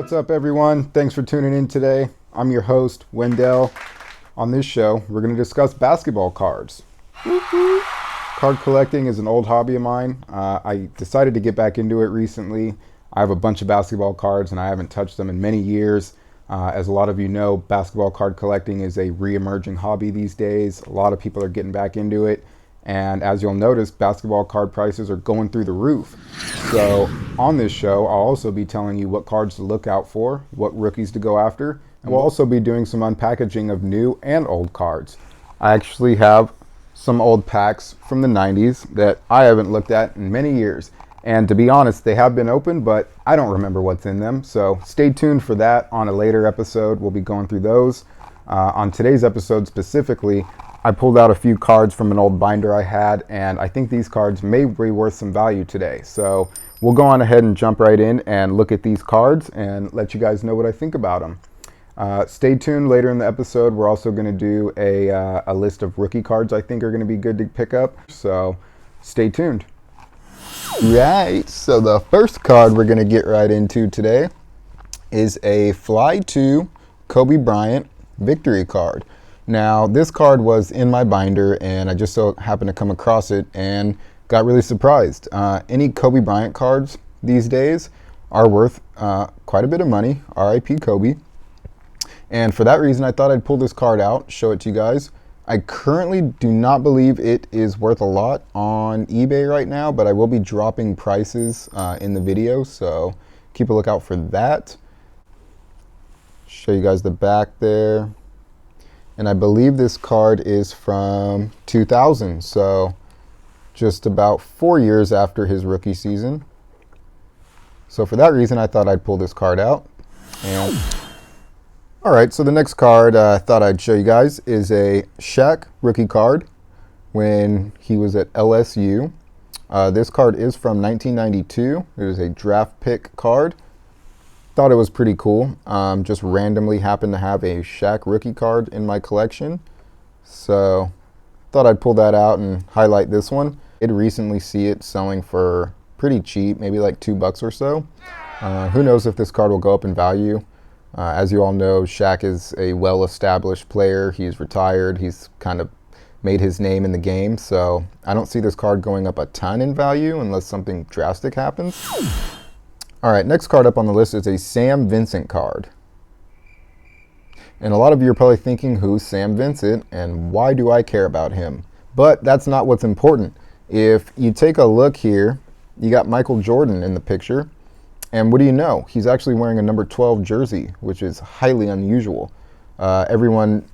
What's up, everyone? Thanks for tuning in today. I'm your host, Wendell. On this show, we're going to discuss basketball cards. Card collecting is an old hobby of mine. I decided to get back into it recently. I have a bunch of basketball cards and I haven't touched them in many years. As a lot of you know, basketball card collecting is a re-emerging hobby these days. A lot of people are getting back into it. And as you'll notice, basketball card prices are going through the roof. So on this show, I'll also be telling you what cards to look out for, what rookies to go after, and we'll also be doing some unpackaging of new and old cards. I actually have some old packs from the 90s that I haven't looked at in many years. And to be honest, they have been opened, but I don't remember what's in them. So stay tuned for that on a later episode. We'll be going through those. On today's episode specifically, I pulled out a few cards from an old binder I had, and I think these cards may be worth some value today. So we'll go on ahead and jump right in and look at these cards and let you guys know what I think about them. Stay tuned later in the episode. We're also going to do a list of rookie cards I think are going to be good to pick up. So stay tuned. Right, so the first card we're going to get right into today is a Fly 2 Kobe Bryant Victory card. Now, this card was in my binder, and I just so happened to come across it and got really surprised. Any Kobe Bryant cards these days are worth quite a bit of money, RIP Kobe. And for that reason, I thought I'd pull this card out, show it to you guys. I currently do not believe it is worth a lot on eBay right now, but I will be dropping prices in the video, so keep a lookout for that. Show you guys the back there. And I believe this card is from 2000, so just about 4 years after his rookie season. So for that reason, I thought I'd pull this card out. And all right, so the next card I thought I'd show you guys is a Shaq rookie card when he was at LSU. This card is from 1992. It is a draft pick card. Thought it was pretty cool. Just randomly happened to have a Shaq rookie card in my collection. So thought I'd pull that out and highlight this one. I'd recently see it selling for pretty cheap, maybe like $2 or so. Who knows if this card will go up in value. As you all know, Shaq is a well-established player. He's retired. He's kind of made his name in the game. So I don't see this card going up a ton in value unless something drastic happens. All right, next card up on the list is a Sam Vincent card. And a lot of you are probably thinking, who's Sam Vincent and why do I care about him? But that's not what's important. If you take a look here, you got Michael Jordan in the picture. And what do you know? He's actually wearing a number 12 jersey, which is highly unusual. Everyone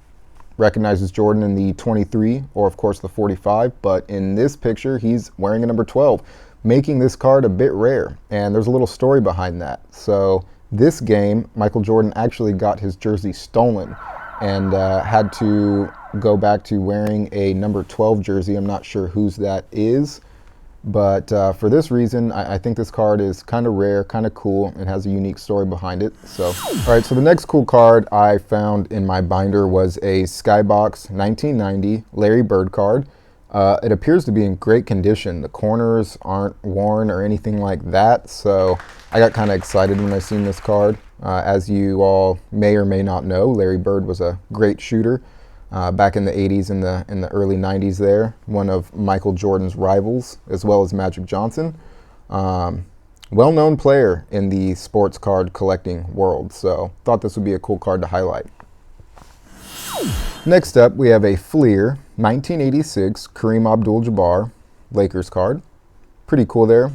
recognizes Jordan in the 23 or, of course, the 45. But in this picture, he's wearing a number 12. Making this card a bit rare, and there's a little story behind that. So this game, Michael Jordan actually got his jersey stolen and had to go back to wearing a number 12 jersey. I'm not sure whose that is, but for this reason, I think this card is kind of rare, kind of cool, and has a unique story behind it. So, all right, so the next cool card I found in my binder was a Skybox 1990 Larry Bird card. It appears to be in great condition. The corners aren't worn or anything like that, so I got kind of excited when I seen this card. As you all may or may not know, Larry Bird was a great shooter back in the 80s and in the early 90s there, one of Michael Jordan's rivals, as well as Magic Johnson. Well-known player in the sports card collecting world, so thought this would be a cool card to highlight. Next up, we have a Fleer 1986 Kareem Abdul-Jabbar Lakers card. Pretty cool there.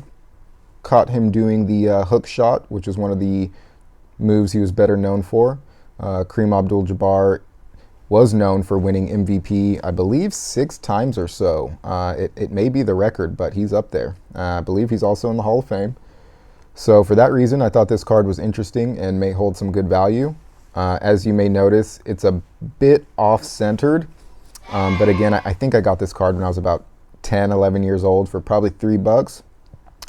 Caught him doing the hook shot, which is one of the moves he was better known for. Kareem Abdul-Jabbar was known for winning MVP, I believe, 6 times or so. It may be the record, but he's up there. I believe he's also in the Hall of Fame. So for that reason, I thought this card was interesting and may hold some good value. As you may notice, it's a bit off-centered, but again, I think I got this card when I was about 10, 11 years old for probably $3.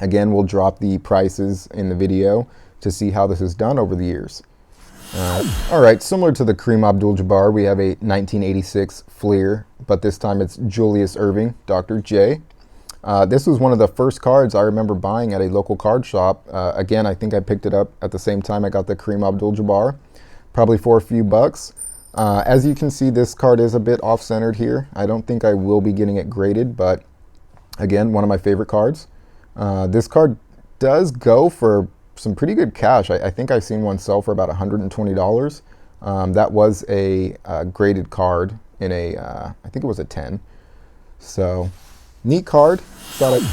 Again, we'll drop the prices in the video to see how this is done over the years. All right, similar to the Kareem Abdul-Jabbar, we have a 1986 Fleer, but this time it's Julius Erving, Dr. J. This was one of the first cards I remember buying at a local card shop. Again, I think I picked it up at the same time I got the Kareem Abdul-Jabbar, probably for a few bucks. As you can see, this card is a bit off-centered here. I don't think I will be getting it graded, but again, one of my favorite cards. This card does go for some pretty good cash. I think I've seen one sell for about $120. That was a graded card in a, I think it was a 10. So, neat card. Got it.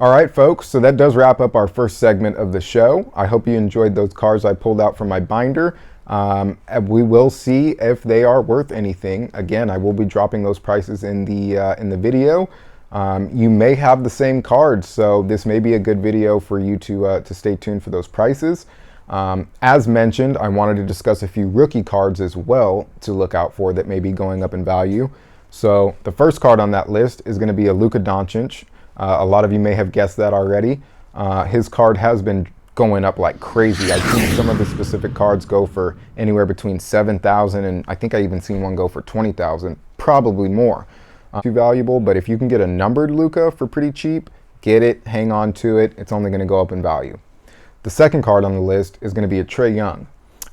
All right, folks, so that does wrap up our first segment of the show. I hope you enjoyed those cards I pulled out from my binder. We will see if they are worth anything. Again, I will be dropping those prices in the video. You may have the same cards, so this may be a good video for you to stay tuned for those prices. As mentioned, I wanted to discuss a few rookie cards as well to look out for that may be going up in value. So the first card on that list is going to be a Luka Doncic. A lot of you may have guessed that already. His card has been going up like crazy. I've seen some of the specific cards go for anywhere between $7,000 and I think I even seen one go for $20,000, probably more. Too valuable, but if you can get a numbered Luka for pretty cheap, get it, hang on to it. It's only going to go up in value. The second card on the list is going to be a Trae Young.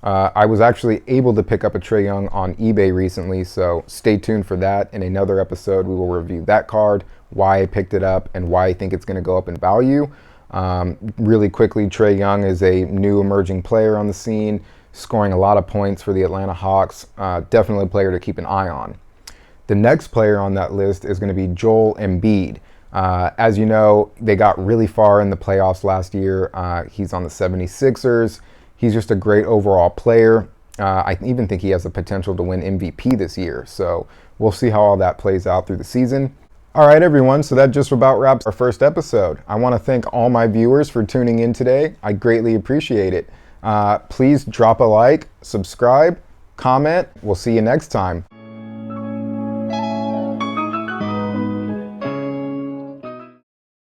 I was actually able to pick up a Trae Young on eBay recently, so stay tuned for that. In another episode, we will review that card, why I picked it up, and why I think it's going to go up in value. Really quickly, Trae Young is a new emerging player on the scene, scoring a lot of points for the Atlanta Hawks. Definitely a player to keep an eye on. The next player on that list is going to be Joel Embiid. As you know, they got really far in the playoffs last year. He's on the 76ers. He's just a great overall player. I even think he has the potential to win MVP this year. So we'll see how all that plays out through the season. All right, everyone. So that just about wraps our first episode. I want to thank all my viewers for tuning in today. I greatly appreciate it. Please drop a like, subscribe, comment. We'll see you next time.